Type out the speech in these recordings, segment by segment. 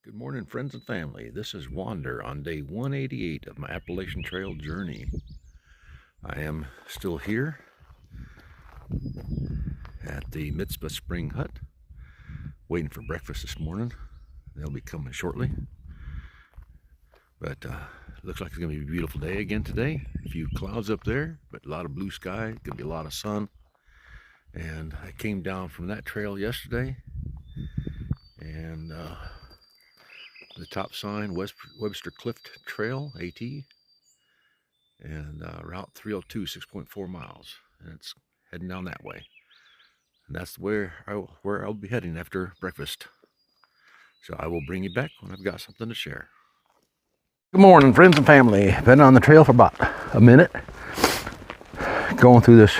Good morning, friends and family. This is Wander on day 188 of my Appalachian Trail journey. I am still here at the Mitzvah Spring Hut, waiting for breakfast this morning. They'll be coming shortly. But looks like it's going to be a beautiful day again today. A few clouds up there, but a lot of blue sky. Going to be a lot of sun. And I came down from that trail yesterday, and the top sign, Webster Cliff Trail, AT, and Route 302, 6.4 miles, and it's heading down that way. And that's where I'll be heading after breakfast. So I will bring you back when I've got something to share. Good morning, friends and family. Been on the trail for about a minute, going through this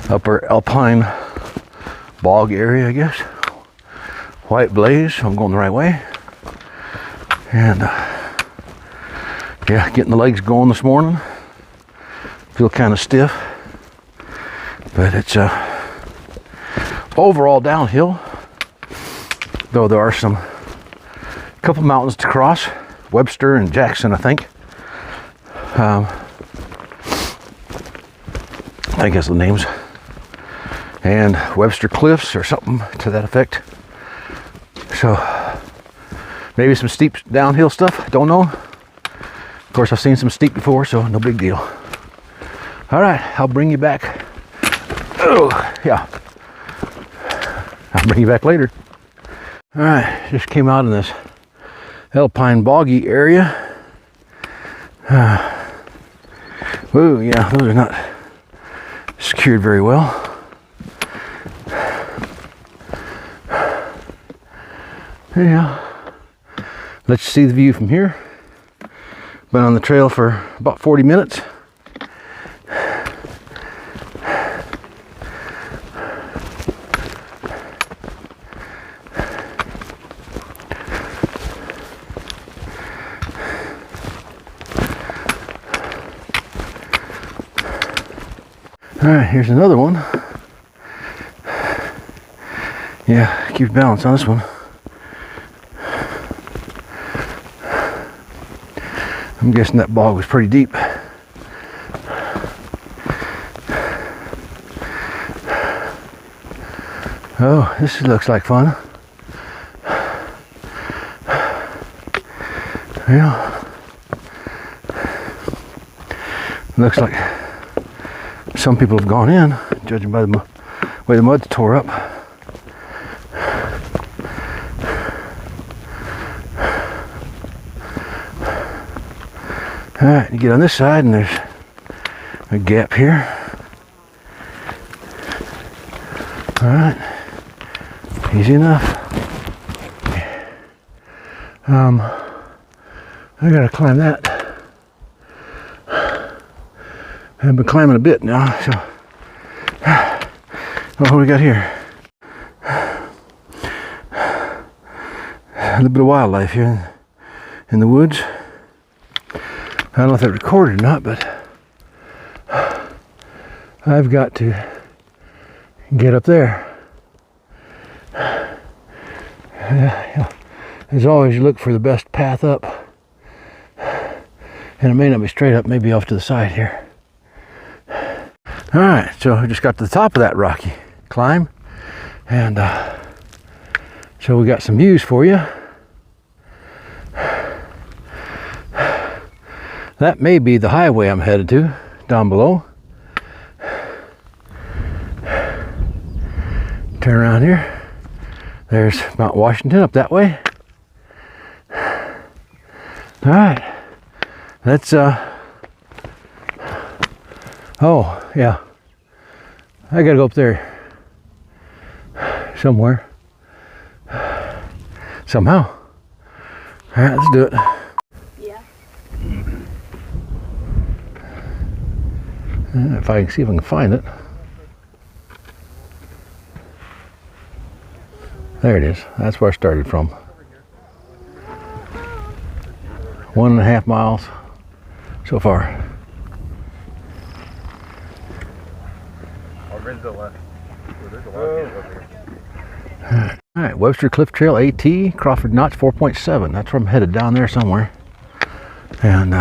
upper alpine bog area, I guess. White blaze, I'm going the right way. And yeah, getting the legs going this morning. Feel kind of stiff, but it's overall downhill, though there are some couple mountains to cross, Webster and Jackson, I think. I think that's the names. And Webster Cliffs or something to that effect. So maybe some steep downhill stuff, don't know. Of course, I've seen some steep before, so no big deal. All right, I'll bring you back. Oh, yeah. I'll bring you back later. All right, just came out in this alpine boggy area. Whoa, yeah, those are not secured very well. Yeah, let's see the view from here. Been on the trail for about 40 minutes. All right, here's another one. Yeah, keep your balance on this one. I'm guessing that bog was pretty deep. Oh, this looks like fun. Yeah. Looks like some people have gone in, judging by the way the mud's tore up. All right, you get on this side and there's a gap here. All right, easy enough. I gotta climb that. I've been climbing a bit now, so what do we got here? A little bit of wildlife here in the woods. I don't know if that recorded or not, but I've got to get up there. As always, you look for the best path up, and it may not be straight up, maybe off to the side here. All right, so I just got to the top of that rocky climb, and so we got some views for you. That may be the highway I'm headed to, down below. Turn around here. There's Mount Washington up that way. All right, let's, oh, yeah. I gotta go up there somewhere. Somehow. All right, let's do it. If I can see if I can find it. There it is. That's where I started from. 1.5 miles so far. There's a lot. There's a lot of people up here. All right, Webster Cliff Trail AT, Crawford Notch 4.7. That's where I'm headed, down there somewhere. And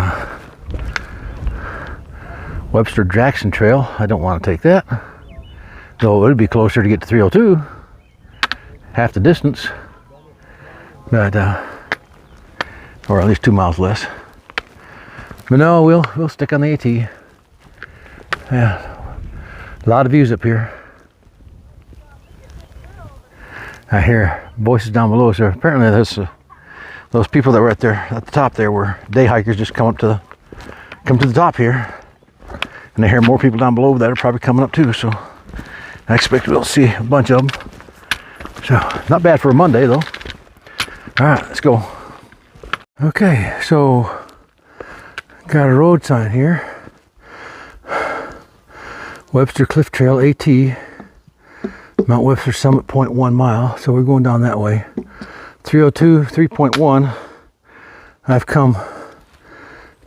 Webster Jackson Trail, I don't want to take that. Though it would be closer to get to 302, half the distance. But, or at least 2 miles less. But no, we'll stick on the AT. Yeah, a lot of views up here. I hear voices down below, so apparently there's those people that were at the top there were day hikers, just come to the top here, and I hear more people down below that are probably coming up too. So I expect we'll see a bunch of them. So not bad for a Monday though. All right, let's go. Okay, so got a road sign here. Webster Cliff Trail AT. Mount Webster Summit 0.1 mile, so we're going down that way. 302, 3.1. I've come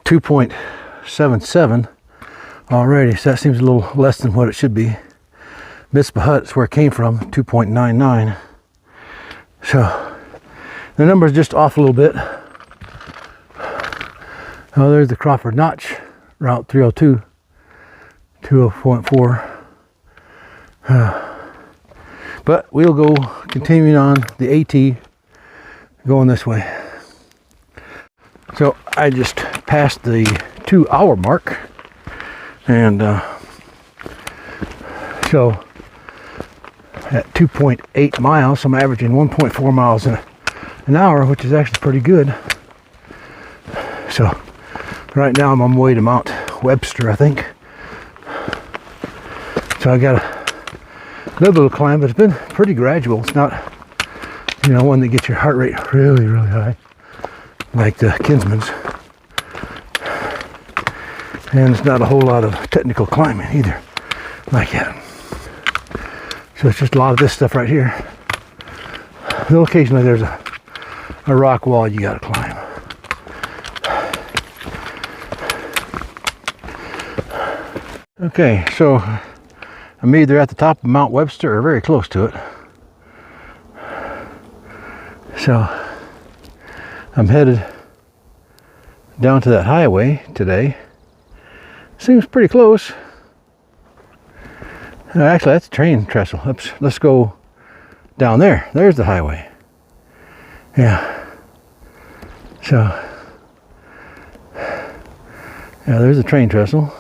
2.77 already, so that seems a little less than what it should be. Mitzvah Hut's where it came from, 2.99. So the number's just off a little bit. Oh, there's the Crawford Notch route 302, 2.4. But we'll go continuing on the AT, going this way. So I just passed the 2 hour mark, and so at 2.8 miles, I'm averaging 1.4 miles an hour, which is actually pretty good. So right now I'm on my way to Mount Webster, I think. So I got a little bit of climb, but it's been pretty gradual. It's not, one that gets your heart rate really, really high, like the Kinsman's. And it's not a whole lot of technical climbing either, like that. So it's just a lot of this stuff right here. Though occasionally there's a rock wall you gotta climb. Okay, so I'm either at the top of Mount Webster or very close to it. So I'm headed down to that highway today. Seems pretty close. Actually, that's a train trestle. Let's go down there. There's the highway. Yeah. So, yeah, there's a train trestle.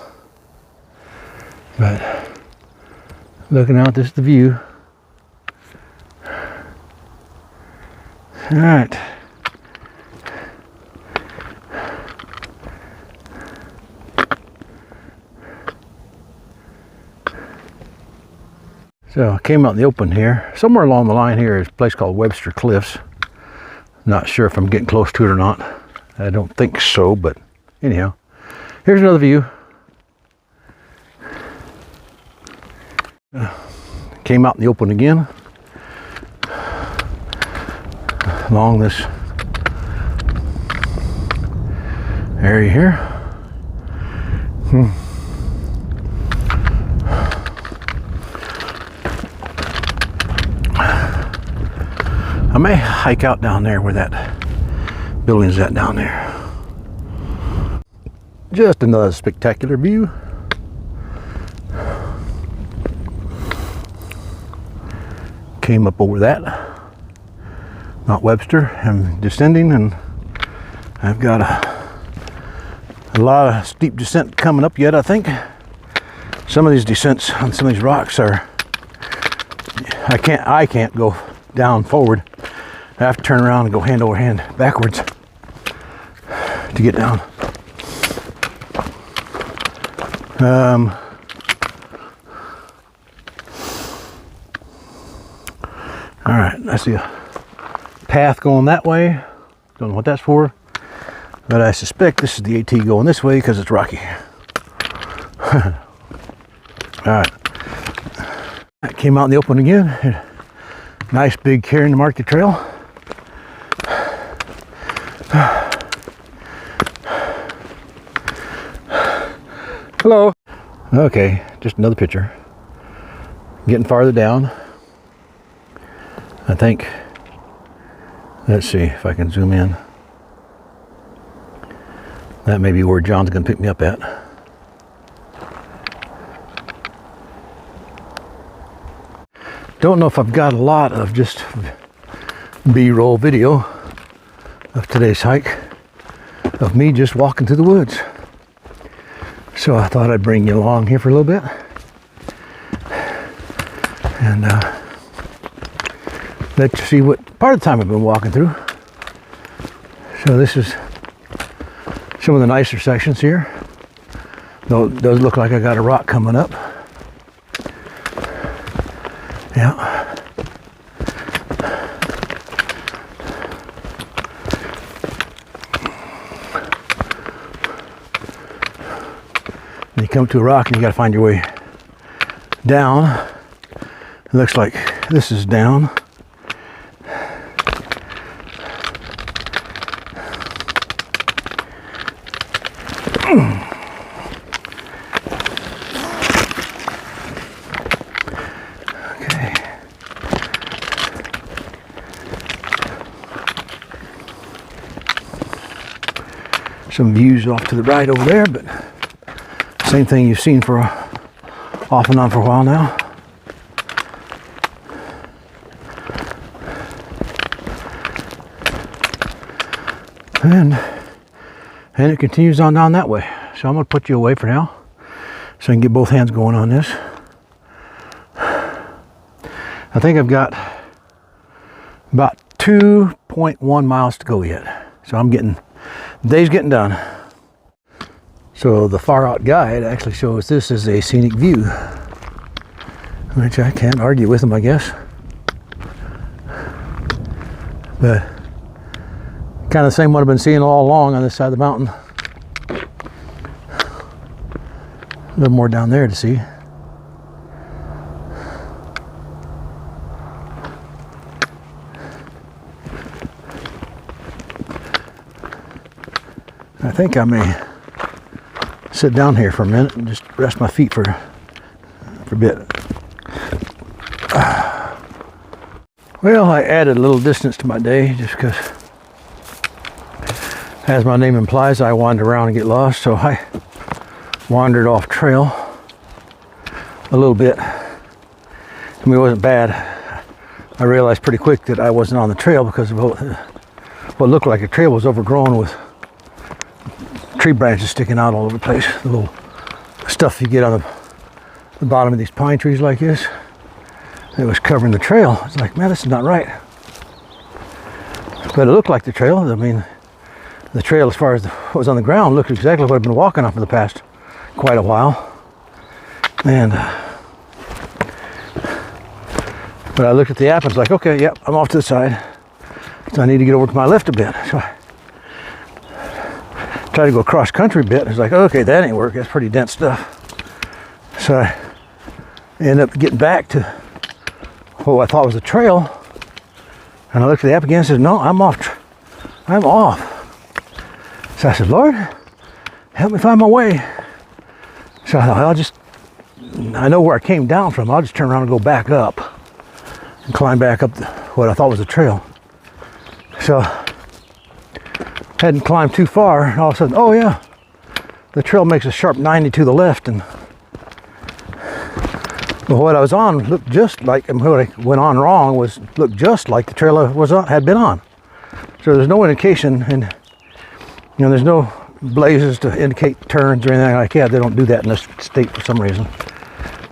But looking out, this is the view. All right. So I came out in the open here. Somewhere along the line here is a place called Webster Cliffs. Not sure if I'm getting close to it or not. I don't think so, but anyhow. Here's another view. Came out in the open again. Along this area here. I may hike out down there where that building's at down there. Just another spectacular view. Came up over that Mount Webster. I'm descending, and I've got a lot of steep descent coming up yet, I think. Some of these descents on some of these rocks are, I can't go down forward. I have to turn around and go hand over hand backwards to get down. All right, I see a path going that way. Don't know what that's for, but I suspect this is the AT going this way because it's rocky. All right, I came out in the open again. Nice big clearing to mark the trail. Hello. Okay, just another picture. Getting farther down. I think, let's see if I can zoom in. That may be where John's gonna pick me up at. Don't know if I've got a lot of just B-roll video of today's hike, of me just walking through the woods. So I thought I'd bring you along here for a little bit. And let you see what part of the time I've been walking through. So this is some of the nicer sections here. Though it does look like I got a rock coming up. Yeah. You come to a rock and you got to find your way down. It looks like this is down. Okay. Some views off to the right over there, but same thing you've seen for off and on for a while now. And it continues on down that way. So I'm going to put you away for now so I can get both hands going on this. I think I've got about 2.1 miles to go yet. So the day's getting done. So the far out guide actually shows this as a scenic view, which I can't argue with him, I guess. But kind of the same what I've been seeing all along on this side of the mountain. A little more down there to see. I think I may sit down here for a minute and just rest my feet for a bit. Well, I added a little distance to my day just because, as my name implies, I wander around and get lost. So I wandered off trail a little bit. I mean, it wasn't bad. I realized pretty quick that I wasn't on the trail because what looked like a trail was overgrown with tree branches sticking out all over the place. The little stuff you get on the bottom of these pine trees like this. It was covering the trail. It's like, man, this is not right. But it looked like the trail. I mean, the trail as far as what was on the ground looked exactly what I've been walking on for the past quite a while. And but I looked at the app and was like, okay, yep, I'm off to the side. So I need to get over to my left a bit. So I tried to go cross country a bit. It's like, okay, that ain't work. That's pretty dense stuff. So I ended up getting back to what I thought was a trail. And I looked at the app again and said, no, I'm off. I'm off. So I said, Lord, help me find my way. So I thought, I know where I came down from. I'll just turn around and go back up and climb back up what I thought was a trail. So hadn't climbed too far, and all of a sudden, oh yeah, the trail makes a sharp 90 to the left, and what I was on looked just like, and what I went on wrong looked just like the trail I had been on. So there's no indication, and there's no blazes to indicate turns or anything like that. They don't do that in this state for some reason.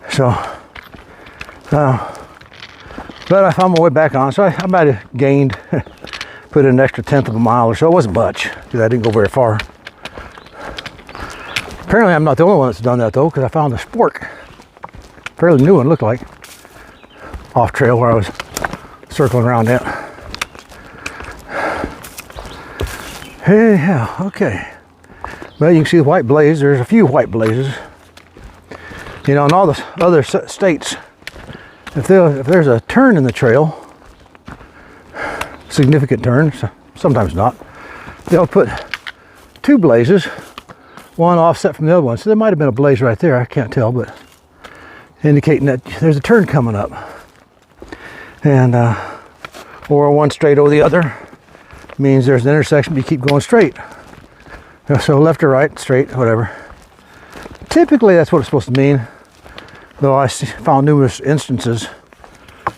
So, but I found my way back on, so I might have gained, put in an extra 1/10 of a mile or so. It wasn't much, because I didn't go very far. Apparently I'm not the only one that's done that though, because I found a spork, fairly new one, looked like, off trail where I was circling around at. Hey, yeah, okay. Well, you can see the white blaze. There's a few white blazes. In all the other states, if there's a turn in the trail, significant turn, sometimes not, they'll put two blazes, one offset from the other one. So there might have been a blaze right there, I can't tell, but indicating that there's a turn coming up. And or one straight over the other means there's an intersection, but you keep going straight. So left or right, straight, whatever. Typically that's what it's supposed to mean, though I found numerous instances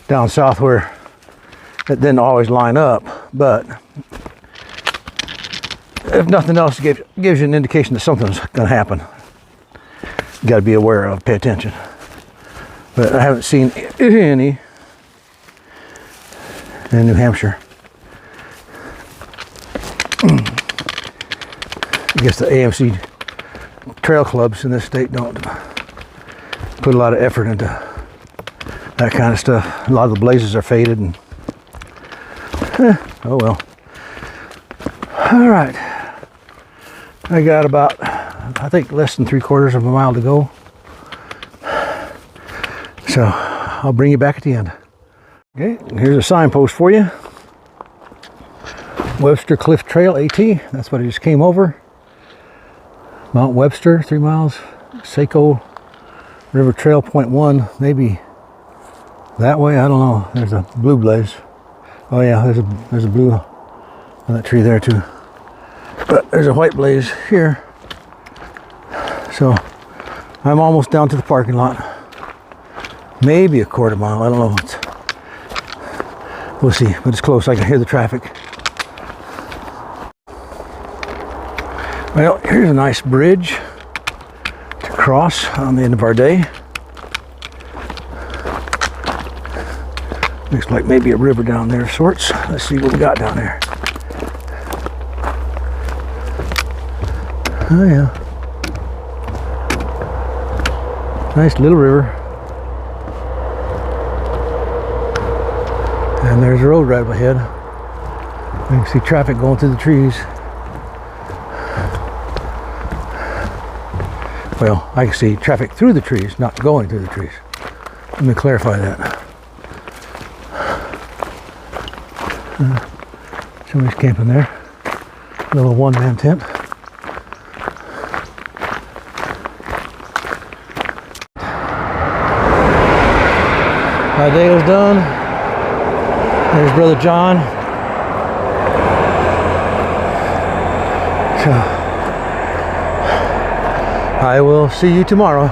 down south where it didn't always line up. But if nothing else, it gives you an indication that something's going to happen. You got to be aware of, pay attention. But I haven't seen any in New Hampshire. I guess the AMC trail clubs in this state don't put a lot of effort into that kind of stuff. A lot of the blazes are faded and oh well. All right, I got about, I think, less than 3/4 of a mile to go, so I'll bring you back at the end. Okay, here's a signpost for you. Webster Cliff Trail AT, that's what I just came over. Mount Webster, 3 miles. Saco River Trail, 0.1, maybe that way, I don't know. There's a blue blaze. Oh yeah, there's a blue on that tree there too. But there's a white blaze here. So I'm almost down to the parking lot. Maybe a 1/4 mile, I don't know. We'll see, but it's close. I can hear the traffic. Well, here's a nice bridge to cross on the end of our day. Looks like maybe a river down there of sorts. Let's see what we got down there. Oh yeah. Nice little river. And there's a road right up ahead. You can see traffic going through the trees. Well, I can see traffic through the trees, not going through the trees. Let me clarify that. Somebody's camping there. Little one-man tent. My day was done. There's Brother John. So I will see you tomorrow.